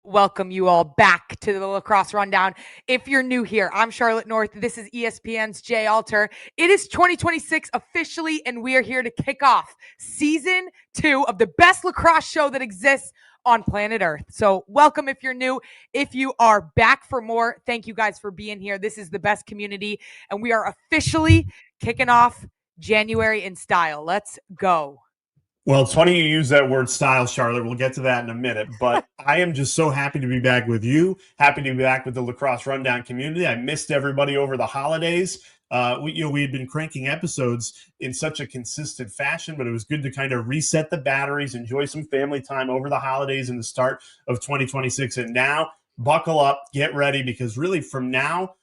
welcome you all back to the Lacrosse Rundown. If you're new here, I'm Charlotte North. This is ESPN's Jay Alter. It is 2026 officially, and we are here to kick off season 2 of the best lacrosse show that exists on planet Earth. So welcome if you're new. If you are back for more, thank you guys for being here. This is the best community, and we are officially kicking off January in style. Let's go. Well, it's funny you use that word style, Charlotte. We'll get to that in a minute. But I am just so happy to be back with you. Happy to be back with the Lacrosse Rundown community. I missed everybody over the holidays. We had been cranking episodes in such a consistent fashion, but it was good to kind of reset the batteries, enjoy some family time over the holidays and the start of 2026. And now, buckle up, get ready, because really from now,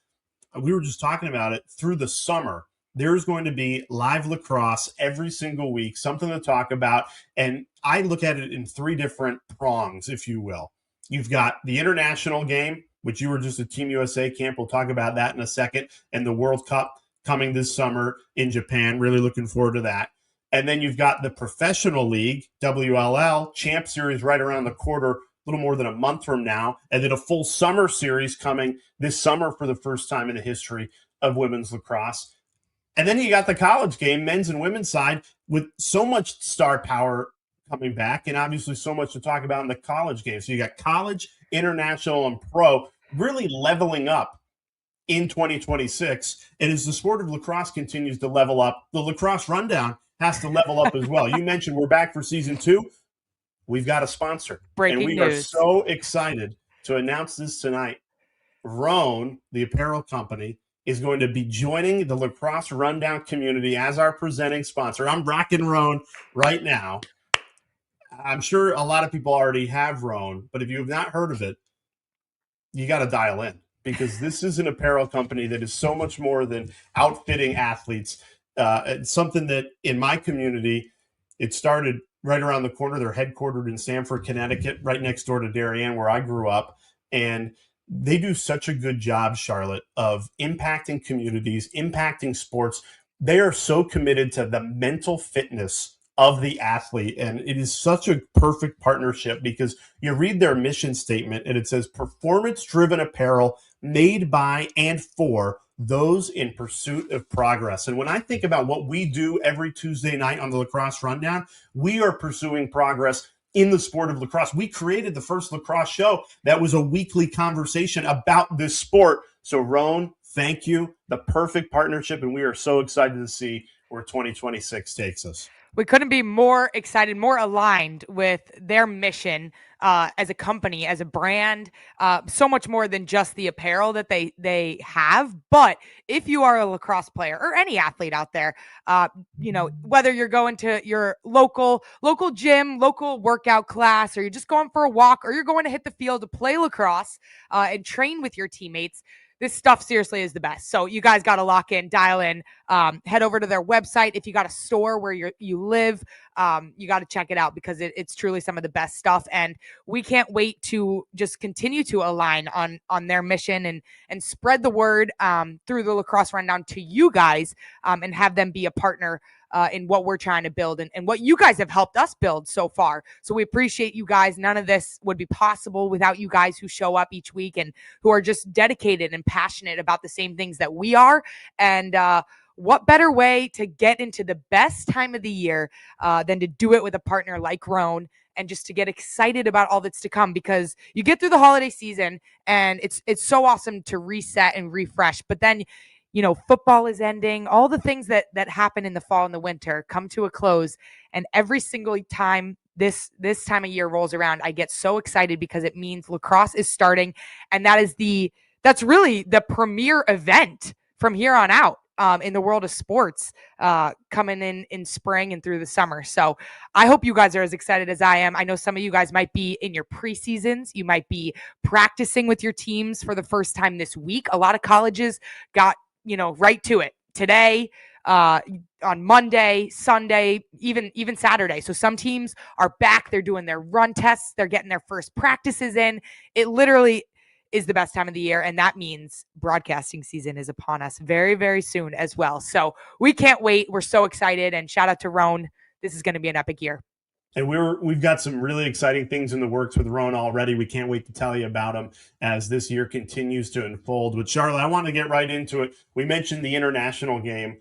we were just talking about it, through the summer, there's going to be live lacrosse every single week, something to talk about. And I look at it in 3 different prongs, if you will. You've got the international game, which you were just at Team USA camp. We'll talk about that in a second. And the World Cup coming this summer in Japan. Really looking forward to that. And then you've got the professional league, WLL, Champ Series right around the corner, a little more than a month from now. And then a full summer series coming this summer for the first time in the history of women's lacrosse. And then you got the college game, men's and women's side, with so much star power coming back, and obviously so much to talk about in the college game. So you got college, international, and pro really leveling up in 2026. And as the sport of lacrosse continues to level up, the Lacrosse Rundown has to level up as well. You mentioned we're back for season 2. We've got a sponsor. Breaking and we news. are so excited to announce this tonight. Rhone, the apparel company, is going to be joining the Lacrosse Rundown community as our presenting sponsor. I'm rocking Rhone right now. I'm sure a lot of people already have Rhone, but if you have not heard of it, you got to dial in, because this is an apparel company that is so much more than outfitting athletes. It's something that in my community, it started right around the corner. They're headquartered in Stamford, Connecticut, right next door to Darien, where I grew up. And they do such a good job, Charlotte, of impacting communities, impacting sports. They are so committed to the mental fitness of the athlete. And it is such a perfect partnership, because you read their mission statement and it says performance-driven apparel made by and for those in pursuit of progress. And when I think about what we do every Tuesday night on the Lacrosse Rundown, we are pursuing progress in the sport of lacrosse. We created the first lacrosse show that was a weekly conversation about this sport. So, Rhone, thank you. The perfect partnership, and we are so excited to see where 2026 takes us. We couldn't be more excited, more aligned with their mission as a company, as a brand, so much more than just the apparel that they have. But if you are a lacrosse player or any athlete out there, whether you're going to your local gym, local workout class, or you're just going for a walk, or you're going to hit the field to play lacrosse and train with your teammates, this stuff seriously is the best. So you guys got to lock in, dial in, head over to their website. If you got a store where you live, you got to check it out, because it's truly some of the best stuff. And we can't wait to just continue to align on their mission and spread the word through the Lacrosse Rundown to you guys, and have them be a partner in what we're trying to build and what you guys have helped us build so far. So we appreciate you guys. None of this would be possible without you guys who show up each week and who are just dedicated and passionate about the same things that we are. And what better way to get into the best time of the year than to do it with a partner like Rhone, and just to get excited about all that's to come, because you get through the holiday season and it's so awesome to reset and refresh. But then, football is ending. All the things that happen in the fall and the winter come to a close. And every single time this time of year rolls around, I get so excited, because it means lacrosse is starting. And that's really the premier event from here on out in the world of sports, coming in spring and through the summer. So I hope you guys are as excited as I am. I know some of you guys might be in your preseasons. You might be practicing with your teams for the first time this week. A lot of colleges got right to it today, on Monday, Sunday, even Saturday. So some teams are back. They're doing their run tests. They're getting their first practices in. It literally is the best time of the year. And that means broadcasting season is upon us very, very soon as well. So we can't wait. We're so excited. And shout out to Rhone. This is going to be an epic year. And we've got some really exciting things in the works with Rhone already. We can't wait to tell you about them as this year continues to unfold. But Charlotte, I want to get right into it. We mentioned the international game.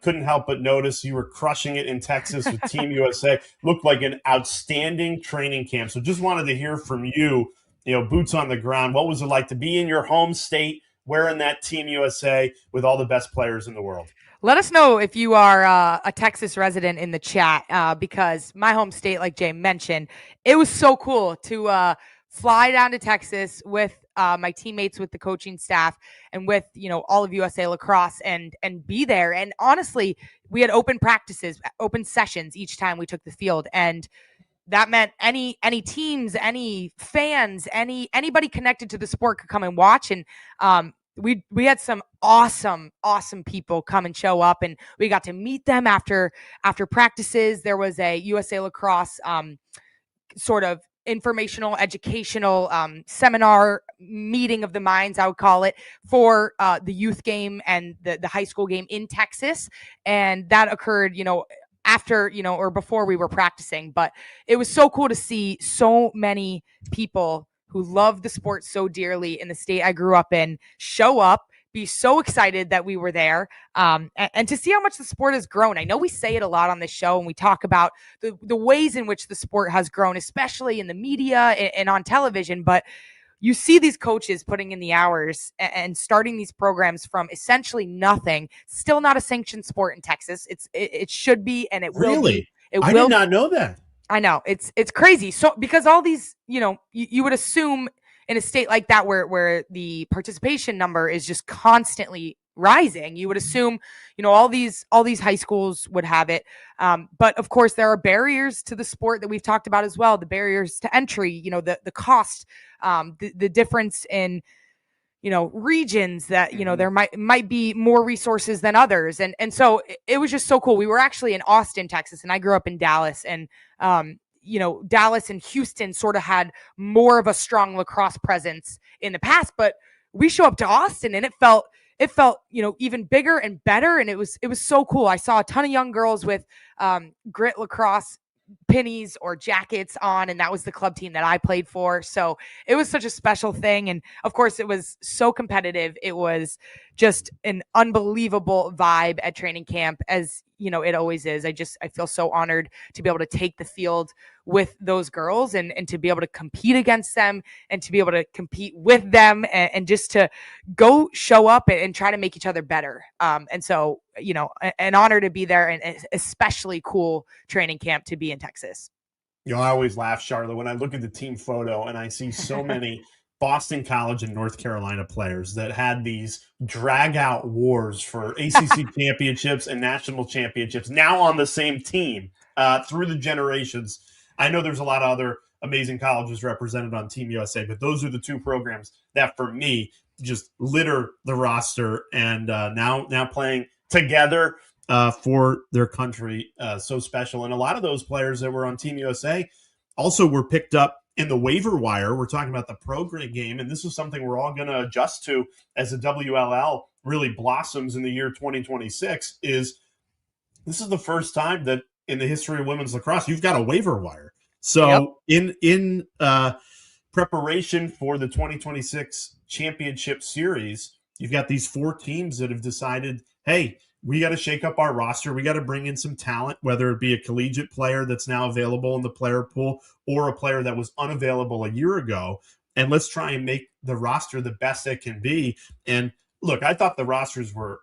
Couldn't help but notice you were crushing it in Texas with Team USA. Looked like an outstanding training camp. So just wanted to hear from you, boots on the ground. What was it like to be in your home state, wearing that Team USA with all the best players in the world? Let us know if you are a Texas resident in the chat, because my home state, like Jay mentioned, it was so cool to fly down to Texas with my teammates, with the coaching staff, and with all of USA Lacrosse, and be there. And honestly, we had open practices, open sessions each time we took the field, and that meant any teams, any fans, anybody connected to the sport could come and watch. And we had some awesome people come and show up, and we got to meet them after practices. There was a USA Lacrosse sort of informational, educational seminar meeting of the minds, I would call it, for the youth game and the high school game in Texas. And that occurred, after, or before we were practicing. But it was so cool to see so many people who love the sport so dearly in the state I grew up in show up, be so excited that we were there, and to see how much the sport has grown. I know we say it a lot on this show, and we talk about the ways in which the sport has grown, especially in the media and on television, but you see these coaches putting in the hours and starting these programs from essentially nothing. Still not a sanctioned sport in Texas. It should be, and it will be. Really? It I will. did not know that. I know it's crazy. So because all these, you would assume in a state like that where the participation number is just constantly rising, you would assume, all these high schools would have it. But of course, there are barriers to the sport that we've talked about as well. The barriers to entry, the cost, the difference in regions that there might be more resources than others. And so it was just so cool. We were actually in Austin, Texas, and I grew up in Dallas. And Dallas and Houston sort of had more of a strong lacrosse presence in the past, but we show up to Austin and it felt even bigger and better. And it was so cool. I saw a ton of young girls with grit lacrosse pennies or jackets on, and that was the club team that I played for. So it was such a special thing. And of course, it was so competitive. It was just an unbelievable vibe at training camp, as it always is. I feel so honored to be able to take the field with those girls, and to be able to compete against them, and to be able to compete with them, and just to go show up and try to make each other better. And so, an honor to be there, and especially cool training camp to be in Texas. I always laugh, Charlotte, when I look at the team photo and I see so many Boston College and North Carolina players that had these drag out wars for ACC championships and national championships now on the same team through the generations. I know there's a lot of other amazing colleges represented on Team USA, but those are the two programs that, for me, just litter the roster, and now playing together for their country, so special. And a lot of those players that were on Team USA also were picked up in the waiver wire. We're talking about the program game, and this is something we're all going to adjust to as the WLL really blossoms in the year 2026. Is this is the first time that in the history of women's lacrosse you've got a waiver wire. So yep. in preparation for the 2026 championship series, you've got these 4 teams that have decided, hey, we got to shake up our roster. We got to bring in some talent, whether it be a collegiate player that's now available in the player pool or a player that was unavailable a year ago. And let's try and make the roster the best it can be. And look, I thought the rosters were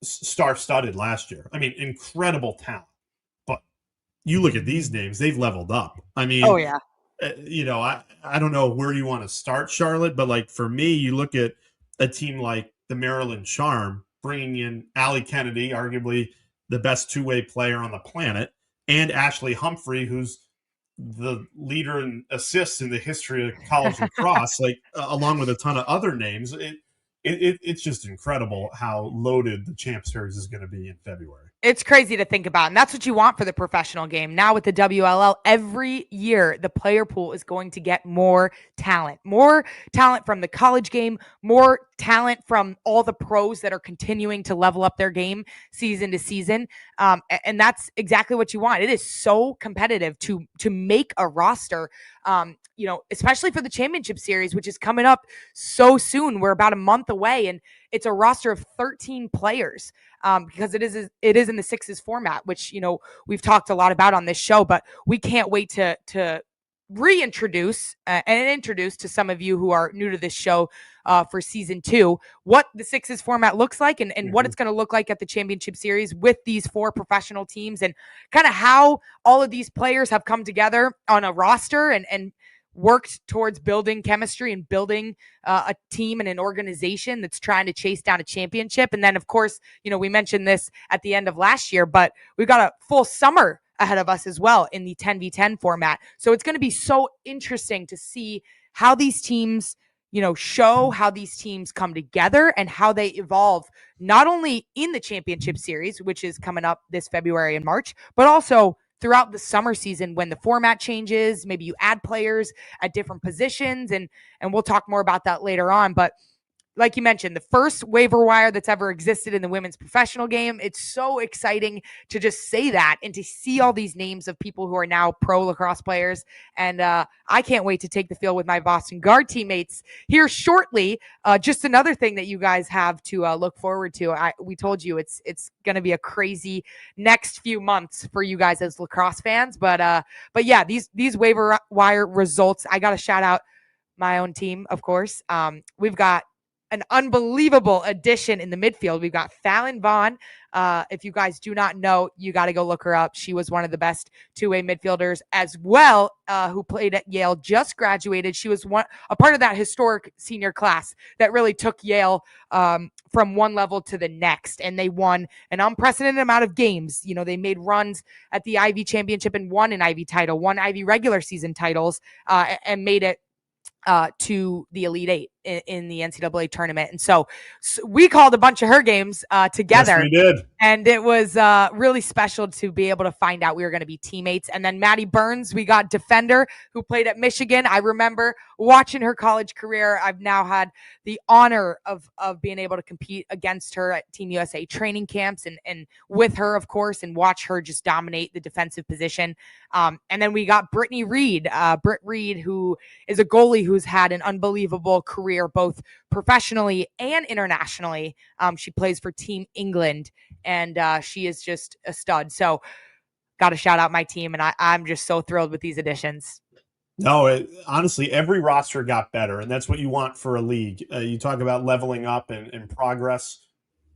star-studded last year. I mean, incredible talent. But you look at these names, they've leveled up. I mean, oh yeah. I don't know where you want to start, Charlotte, but like for me, you look at a team like the Maryland Charm, bringing in Allie Kennedy, arguably the best two-way player on the planet, and Ashley Humphrey, who's the leader in assists in the history of college lacrosse, like along with a ton of other names. It's just incredible how loaded the Champ Series is going to be in February. It's crazy to think about. And that's what you want for the professional game. Now with the WLL, every year the player pool is going to get more talent from the college game, more talent from all the pros that are continuing to level up their game season to season. And that's exactly what you want. It is so competitive to make a roster, especially for the championship series, which is coming up so soon. We're about a month away, and it's a roster of 13 players, because it is in the sixes format, which, we've talked a lot about on this show, but we can't wait to reintroduce and introduce to some of you who are new to this show for season 2 what the sixes format looks like, and what it's going to look like at the championship series with these 4 professional teams, and kind of how all of these players have come together on a roster and worked towards building chemistry and building a team and an organization that's trying to chase down a championship. And then, of course, we mentioned this at the end of last year, but we've got a full summer ahead of us as well in the 10v10 format. So it's going to be so interesting to see how these teams, show how these teams come together and how they evolve, not only in the championship series, which is coming up this February and March, but also throughout the summer season when the format changes. Maybe you add players at different positions, and we'll talk more about that later on. But like you mentioned, the first waiver wire that's ever existed in the women's professional game. It's so exciting to just say that and to see all these names of people who are now pro lacrosse players. And I can't wait to take the field with my Boston Guard teammates here shortly. Just another thing that you guys have to look forward to. We told you it's going to be a crazy next few months for you guys as lacrosse fans. But yeah, these waiver wire results, I got to shout out my own team, of course. We've got an unbelievable addition in the midfield. We've got Fallon Vaughn. If you guys do not know, you got to go look her up. She was one of the best two-way midfielders as well, who played at Yale, just graduated. She was a part of that historic senior class that really took Yale from one level to the next, and they won an unprecedented amount of games. They made runs at the Ivy Championship and won an Ivy title, won Ivy regular season titles, and made it to the Elite Eight in the NCAA tournament. And so we called a bunch of her games together. Yes, we did. And it was really special to be able to find out we were going to be teammates. And then Maddie Burns, we got defender who played at Michigan. I remember watching her college career. I've now had the honor of being able to compete against her at Team USA training camps and with her, of course, and watch her just dominate the defensive position. And then we got Brittany Reed, Britt Reed, who is a goalie who's had an unbelievable career, both professionally and internationally. She plays for Team England, and she is just a stud. So got to shout out my team, and I'm just so thrilled with these additions. No, honestly, every roster got better, and that's what you want for a league. You talk about leveling up and progress.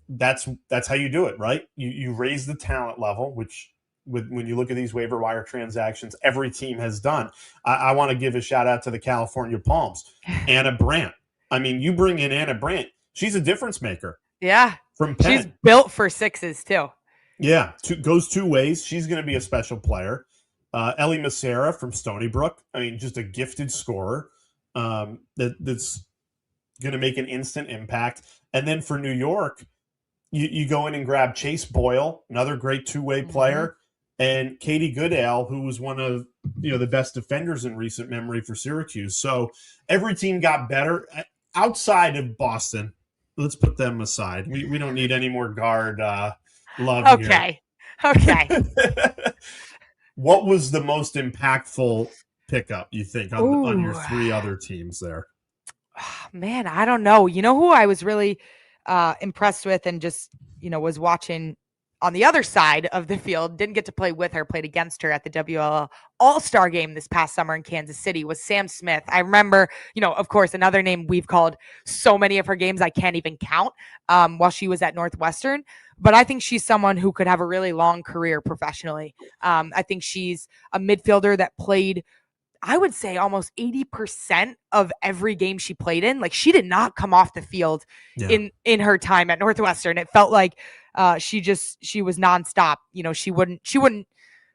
That's how you do it, right? You raise the talent level, which when you look at these waiver wire transactions, every team has done. I want to give a shout out to the California Palms. Anna Brandt. I mean, you bring in Anna Brandt. She's a difference maker. Yeah. From Penn. She's built for sixes, too. Yeah. Goes two ways. She's going to be a special player. Ellie Macera from Stony Brook. I mean, just a gifted scorer that's going to make an instant impact. And then for New York, you go in and grab Chase Boyle, another great two-way player, and Katie Goodale, who was one of the best defenders in recent memory for Syracuse. So every team got better. Outside of Boston, let's put them aside. We don't need any more guard love here. Okay. What was the most impactful pickup, you think, on your 3 other teams there? Man, I don't know. You know who I was really impressed with and just, was watching on the other side of the field, didn't get to play with her, played against her at the WLL All-Star game this past summer in Kansas City, was Sam Smith. I remember, of course, another name we've called so many of her games I can't even count while she was at Northwestern. But I think she's someone who could have a really long career professionally. I think she's a midfielder that played, I would say, almost 80% of every game she played in. Like, she did not come off the field in her time at Northwestern. It felt like she was nonstop. She wouldn't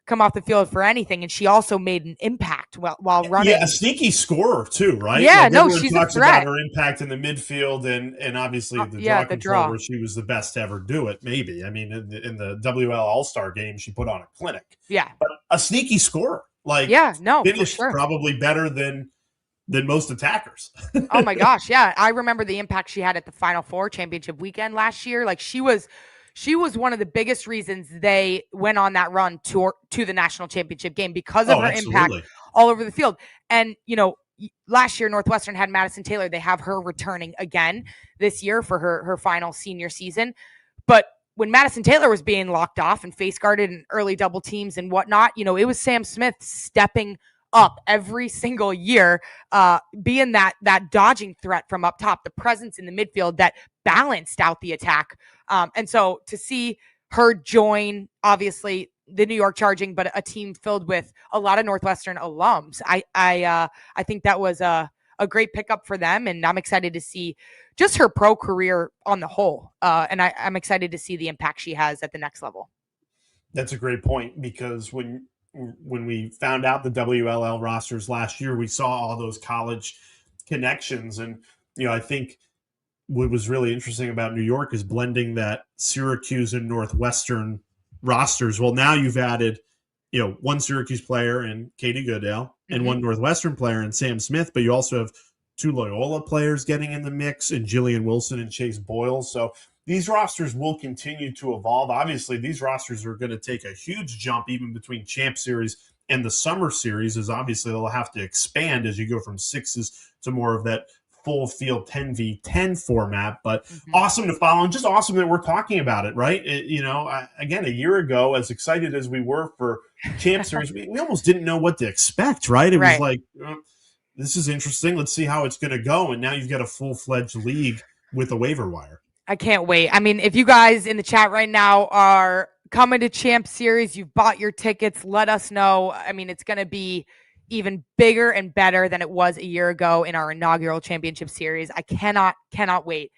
come off the field for anything, and she also made an impact while running. Yeah, a sneaky scorer too, right? Yeah, no, she's talks a threat. about her impact in the midfield and obviously the draw control, where she was the best to ever do it. Maybe, I mean, in the WL All-Star game, she put on a clinic. Yeah, but a sneaky scorer, finished for sure. probably better than than most attackers. Oh my gosh, yeah. I remember the impact she had at the Final Four championship weekend last year. Like she was one of the biggest reasons they went on that run to the national championship game because of Oh, her impact absolutely. all over the field. And last year Northwestern had Madison Taylor. They have her returning again this year for her final senior season. But when Madison Taylor was being locked off and face guarded in early double teams and whatnot, it was Sam Smith stepping up every single year, being that dodging threat from up top, the presence in the midfield that balanced out the attack. And so to see her join, obviously the New York Charging, but a team filled with a lot of Northwestern alums, I think that was a great pickup for them, and I'm excited to see just her pro career on the whole. And I'm excited to see the impact she has at the next level. That's a great point, because when we found out the WLL rosters last year, we saw all those college connections. And, I think what was really interesting about New York is blending that Syracuse and Northwestern rosters. Well, now you've added, one Syracuse player in Katie Goodale and one Northwestern player in Sam Smith, but you also have two Loyola players getting in the mix, and Jillian Wilson and Chase Boyle. So these rosters will continue to evolve. Obviously, these rosters are going to take a huge jump even between Champ Series and the Summer Series, as obviously they'll have to expand as you go from sixes to more of that full field 10v10 format. But awesome to follow, and just awesome that we're talking about it, right? Again, a year ago, as excited as we were for Champ Series, we almost didn't know what to expect, right? It was like, this is interesting. Let's see how it's going to go. And now you've got a full-fledged league with a waiver wire. I can't wait. I mean, if you guys in the chat right now are coming to Champ Series, you've bought your tickets, let us know. I mean, it's going to be even bigger and better than it was a year ago in our inaugural championship series. I cannot wait.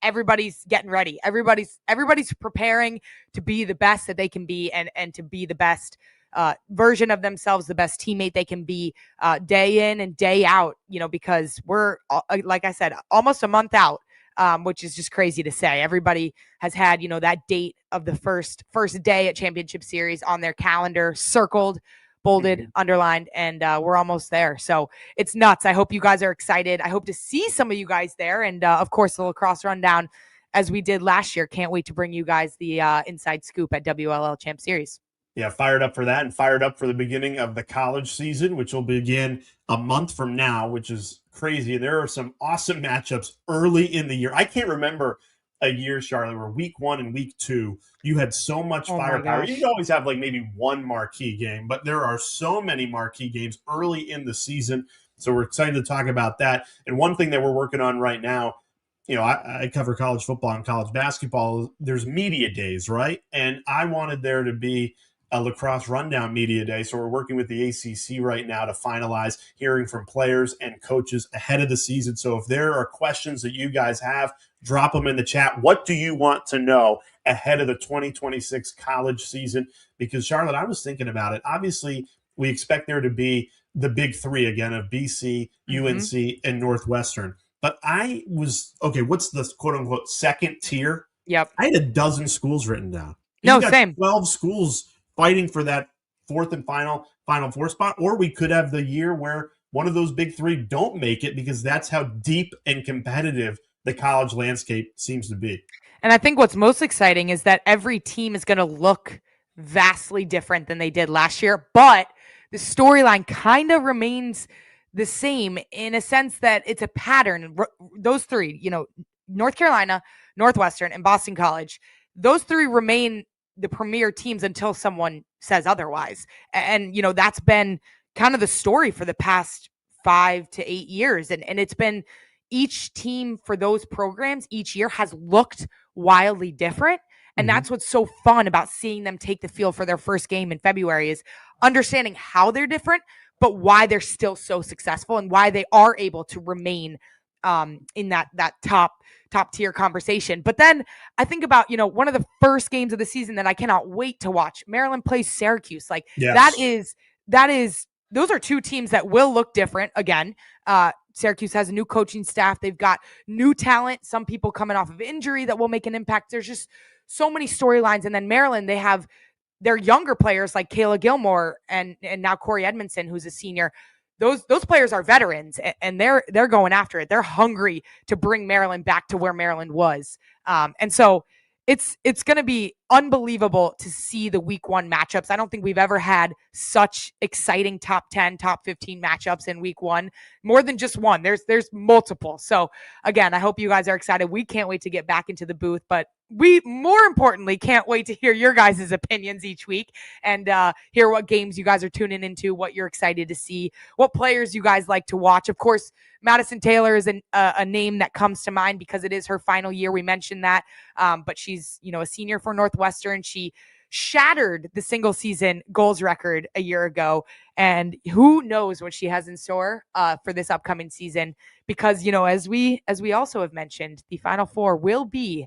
Everybody's getting ready. Everybody's preparing to be the best that they can be, and to be the best version of themselves, the best teammate they can be, day in and day out, because we're, like I said, almost a month out, which is just crazy to say. Everybody has had, that date of the first day at championship series on their calendar, circled, bolded, underlined, and we're almost there. So it's nuts. I hope you guys are excited. I hope to see some of you guys there. And of course, the Lacrosse Rundown, as we did last year. Can't wait to bring you guys the inside scoop at WLL Champ Series. Yeah, fired up for that, and fired up for the beginning of the college season, which will begin a month from now, which is crazy. There are some awesome matchups early in the year. I can't remember a year, Charlotte, where week 1 and week 2, you had so much firepower. You'd always have like maybe one marquee game, but there are so many marquee games early in the season. So we're excited to talk about that. And one thing that we're working on right now, I cover college football and college basketball. There's media days, right? And I wanted there to be a Lacrosse Rundown Media Day. So we're working with the ACC right now to finalize hearing from players and coaches ahead of the season. So if there are questions that you guys have, drop them in the chat. What do you want to know ahead of the 2026 college season? Because, Charlotte, I was thinking about it. Obviously, we expect there to be the big three again of BC, UNC, and Northwestern. But what's the quote-unquote second tier? Yep. I had a dozen schools written down. No, same. 12 schools fighting for that fourth and final four spot, or we could have the year where one of those big three don't make it, because that's how deep and competitive the college landscape seems to be. And I think what's most exciting is that every team is going to look vastly different than they did last year, but the storyline kind of remains the same in a sense that it's a pattern. Those three, North Carolina, Northwestern, and Boston College, those three remain the premier teams until someone says otherwise. And, that's been kind of the story for the past 5 to 8 years. And it's been each team for those programs each year has looked wildly different. And that's what's so fun about seeing them take the field for their first game in February, is understanding how they're different, but why they're still so successful and why they are able to remain in that top tier conversation. But then I think about, one of the first games of the season that I cannot wait to watch. Maryland plays Syracuse. Like, yes. that is those are two teams that will look different again. Syracuse has a new coaching staff. They've got new talent, some people coming off of injury that will make an impact. There's just so many storylines. And then Maryland, they have their younger players like Kayla Gilmore and now Corey Edmondson, who's a senior. those players are veterans, and they're going after it. They're hungry to bring Maryland back to where Maryland was. And so it's going to be unbelievable to see the week 1 matchups. I don't think we've ever had such exciting top 10, top 15 matchups in week 1, more than just one. There's multiple. So again, I hope you guys are excited. We can't wait to get back into the booth, but we more importantly can't wait to hear your guys' opinions each week and hear what games you guys are tuning into, what you're excited to see, what players you guys like to watch. Of course, Madison Taylor is a name that comes to mind because it is her final year. We mentioned that, but she's a senior for Northwestern. She shattered the single season goals record a year ago, and who knows what she has in store for this upcoming season, because as we also have mentioned, the Final Four will be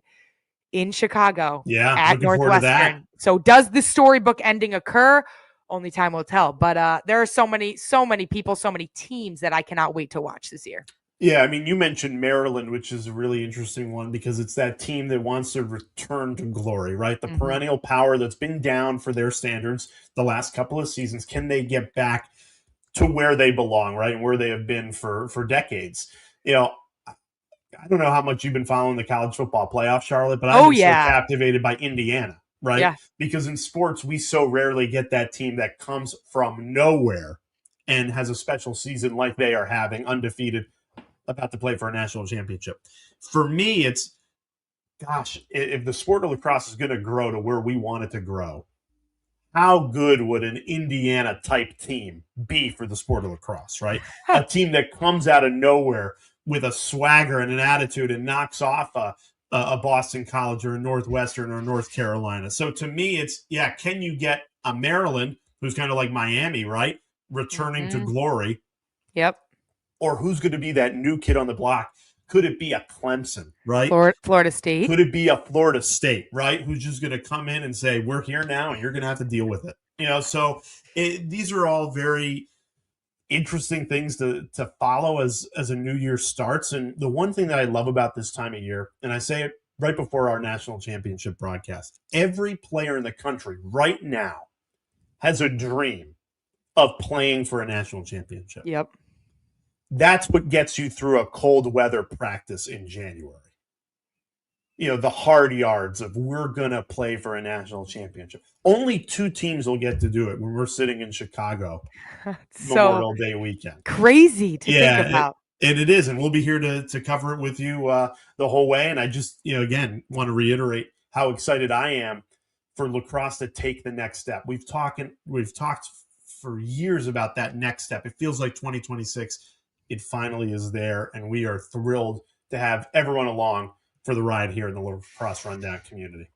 in Chicago at Northwestern. So does the storybook ending occur? Only time will tell. But there are so many people, so many teams that I cannot wait to watch this year. Yeah, I mean, you mentioned Maryland, which is a really interesting one because it's that team that wants to return to glory, right? The perennial power that's been down for their standards the last couple of seasons. Can they get back to where they belong, right? And where they have been for decades? I don't know how much you've been following the college football playoff, Charlotte, but I've been so captivated by Indiana, right? Yeah. Because in sports, we so rarely get that team that comes from nowhere and has a special season like they are having, undefeated, about to play for a national championship. For me, it's, gosh, if the sport of lacrosse is going to grow to where we want it to grow, how good would an Indiana-type team be for the sport of lacrosse, right? A team that comes out of nowhere with a swagger and an attitude and knocks off a Boston College or a Northwestern or North Carolina. So to me, it's, can you get a Maryland, who's kind of like Miami, right, returning to glory? Yep. Or who's going to be that new kid on the block? Could it be a Clemson, right? Florida State. Could it be a Florida State, right? Who's just going to come in and say, we're here now and you're going to have to deal with it. So these are all very interesting things to follow as a new year starts. And the one thing that I love about this time of year, and I say it right before our national championship broadcast, every player in the country right now has a dream of playing for a national championship. Yep. That's what gets you through a cold weather practice in January. The hard yards of we're going to play for a national championship. Only 2 teams will get to do it when we're sitting in Chicago Memorial Day weekend. Crazy to think about. And it is. And we'll be here to cover it with you the whole way. And I just, again, want to reiterate how excited I am for lacrosse to take the next step. We've talked for years about that next step. It feels like 2026. It finally is there, and we are thrilled to have everyone along for the ride here in the Lacrosse Rundown community.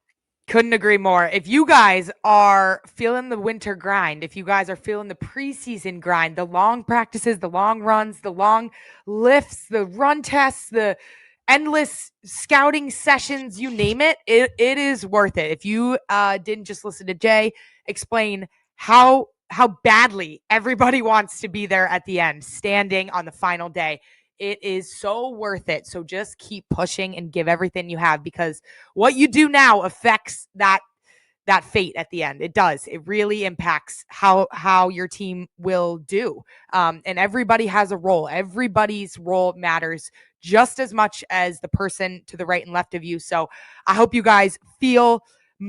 Couldn't agree more. If you guys are feeling the winter grind, if you guys are feeling the preseason grind, the long practices, the long runs, the long lifts, the run tests, the endless scouting sessions, you name it, it is worth it. If you didn't just listen to Jay explain how badly everybody wants to be there at the end, standing on the final day, it is so worth it. So just keep pushing and give everything you have, because what you do now affects that fate at the end. It does. It really impacts how your team will do. And everybody has a role. Everybody's role matters just as much as the person to the right and left of you. So I hope you guys feel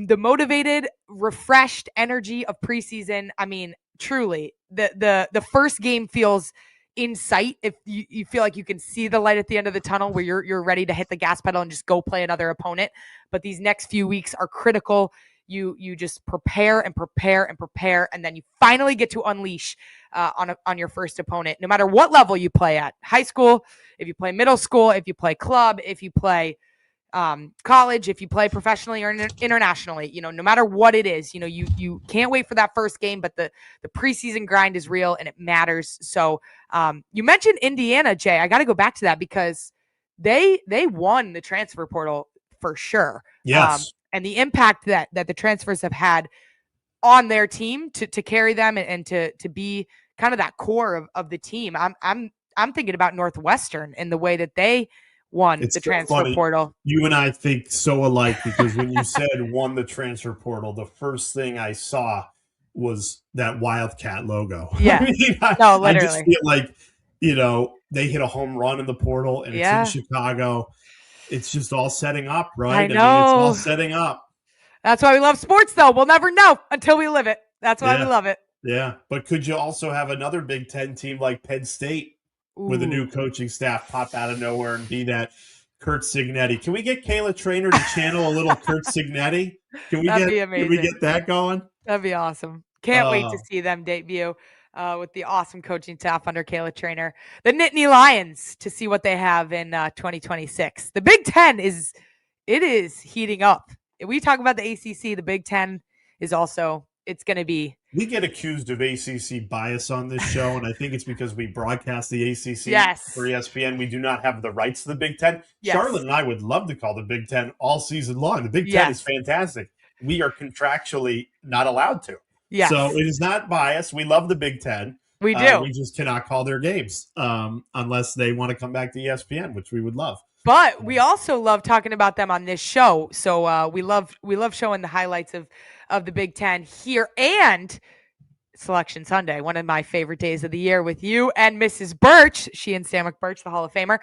the motivated, refreshed energy of preseason. I mean, truly, the first game feels in sight. If you feel like you can see the light at the end of the tunnel where you're ready to hit the gas pedal and just go play another opponent. But these next few weeks are critical. You just prepare and prepare and prepare, and then you finally get to unleash on your first opponent, no matter what level you play at. High school, if you play middle school, if you play club, if you play college, if you play professionally or internationally, no matter what it is, you can't wait for that first game, but the preseason grind is real and it matters. So you mentioned Indiana, Jay. I got to go back to that because they won the transfer portal for sure. Yes. And the impact that the transfers have had on their team to carry them and to be kind of that core of the team. I'm thinking about Northwestern and the way that they won the transfer portal. You and I think so alike, because when you said won the transfer portal, the first thing I saw was that Wildcat logo. Yeah. I mean, No, I just literally. feel like, they hit a home run in the portal and it's in Yeah. Chicago. It's just all setting up, I right? I mean, it's all know. setting up. That's why we love sports, though. We'll never know until we live it. That's why we Yeah. love it. Yeah. But could you also have another Big Ten team like Penn State with a new Ooh. coaching staff pop out of nowhere and be that Kurt Signetti? Can we get Kayla Trainer to channel a little Kurt Signetti? Can we That'd get be can we amazing. get that going? That'd be awesome. Can't wait to Uh, see them debut with the awesome coaching staff under Kayla Trainer. The Nittany Lions to see what they have in 2026. The Big Ten is heating up. If we talk about the ACC, the Big Ten is also it's going to be. we get accused of ACC bias on this show, and I think it's because we broadcast the ACC for Yes. ESPN. We do not have the rights to the Big Ten. Charlotte Yes. and I would love to call the Big Ten all season long. The Big Ten is Yes. fantastic. We are contractually not allowed to. So Yes. it is not bias. We love the Big Ten. We do. We just cannot call their games unless they want to come back to ESPN, which we would love. But we also love talking about them on this show. So we love showing the highlights of the Big Ten here and Selection Sunday, one of my favorite days of the year with you and Mrs. Birch, she and Sam McBirch, the Hall of Famer,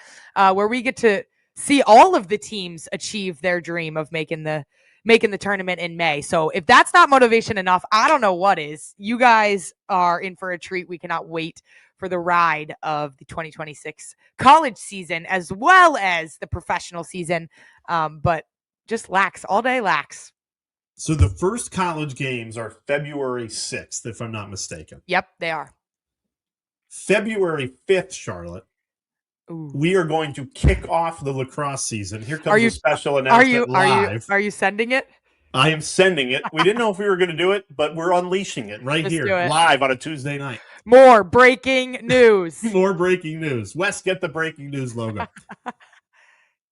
where we get to see all of the teams achieve their dream of making the tournament in May. So if that's not motivation enough, I don't know what is. You guys are in for a treat. We cannot wait for the ride of the 2026 college season as well as the professional season. But just lax all day, lax. So the first college games are February 6th, if I'm not mistaken. Yep, they are. February 5th, Charlotte, Ooh. we are going to kick off the lacrosse season. Here comes a special Are announcement live. Are you sending it? I am sending it. We didn't know if we were going to do it, but we're unleashing it right Let's here, do it. live on a Tuesday night. More breaking news. More breaking news. Wes, get the breaking news logo.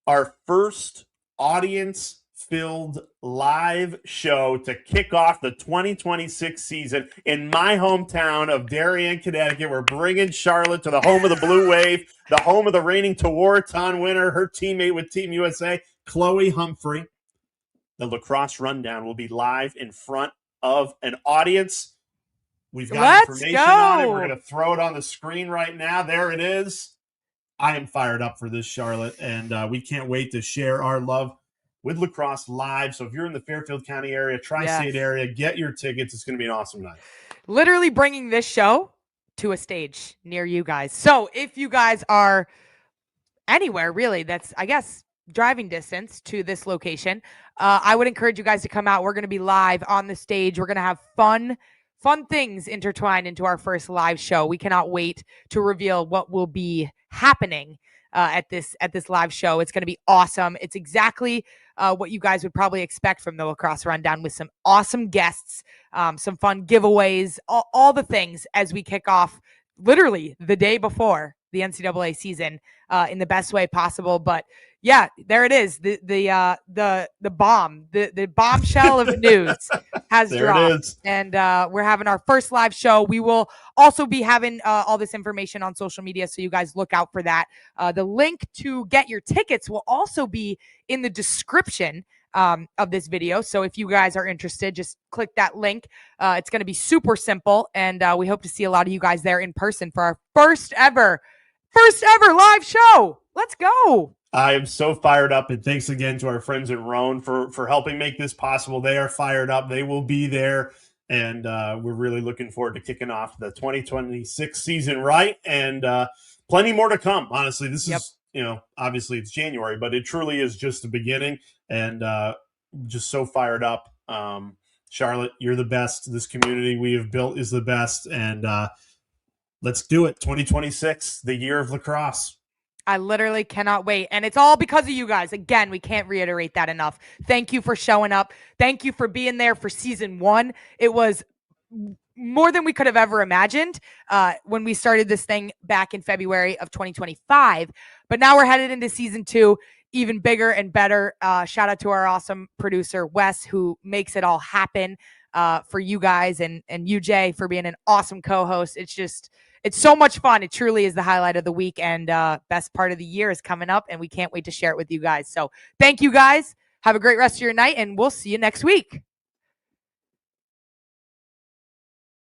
Our first audience-filled live show to kick off the 2026 season in my hometown of Darien, Connecticut. We're bringing Charlotte to the home of the Blue Wave, the home of the reigning Tewaaraton winner, her teammate with Team USA, Chloe Humphrey. The Lacrosse Rundown will be live in front of an audience. We've got information on it. We're going to throw it on the screen right now. There it is. I am fired up for this, Charlotte, and we can't wait to share our love with lacrosse live. So if you're in the Fairfield County area, tri-state area, get your tickets. It's going to be an awesome night. Literally bringing this show to a stage near you guys. So if you guys are anywhere, really, that's, I guess, driving distance to this location, I would encourage you guys to come out. We're going to be live on the stage. We're going to have fun things intertwined into our first live show. We cannot wait to reveal what will be happening at this live show. It's going to be awesome. It's exactly what you guys would probably expect from the Lacrosse Rundown, with some awesome guests, some fun giveaways, all the things as we kick off literally the day before the NCAA season in the best way possible. But yeah, there it is. The bombshell of news has dropped, and we're having our first live show. We will also be having all this information on social media, so you guys look out for that. The link to get your tickets will also be in the description of this video. So if you guys are interested, just click that link. It's going to be super simple, and we hope to see a lot of you guys there in person for our first ever live show. Let's go. I am so fired up, and thanks again to our friends at Rhone for helping make this possible. They are fired up. They will be there, and we're really looking forward to kicking off the 2026 season right, and plenty more to come. Honestly, this is, obviously it's January, but it truly is just the beginning, and just so fired up. Charlotte, you're the best. This community we have built is the best, and let's do it. 2026, the year of lacrosse. I literally cannot wait. And it's all because of you guys. Again, we can't reiterate that enough. Thank you for showing up. Thank you for being there for season 1. It was more than we could have ever imagined when we started this thing back in February of 2025. But now we're headed into season 2, even bigger and better. Shout out to our awesome producer, Wes, who makes it all happen for you guys, and you, Jay, for being an awesome co-host. It's so much fun. It truly is the highlight of the week, and best part of the year is coming up, and we can't wait to share it with you guys. So thank you guys. Have a great rest of your night, and we'll see you next week.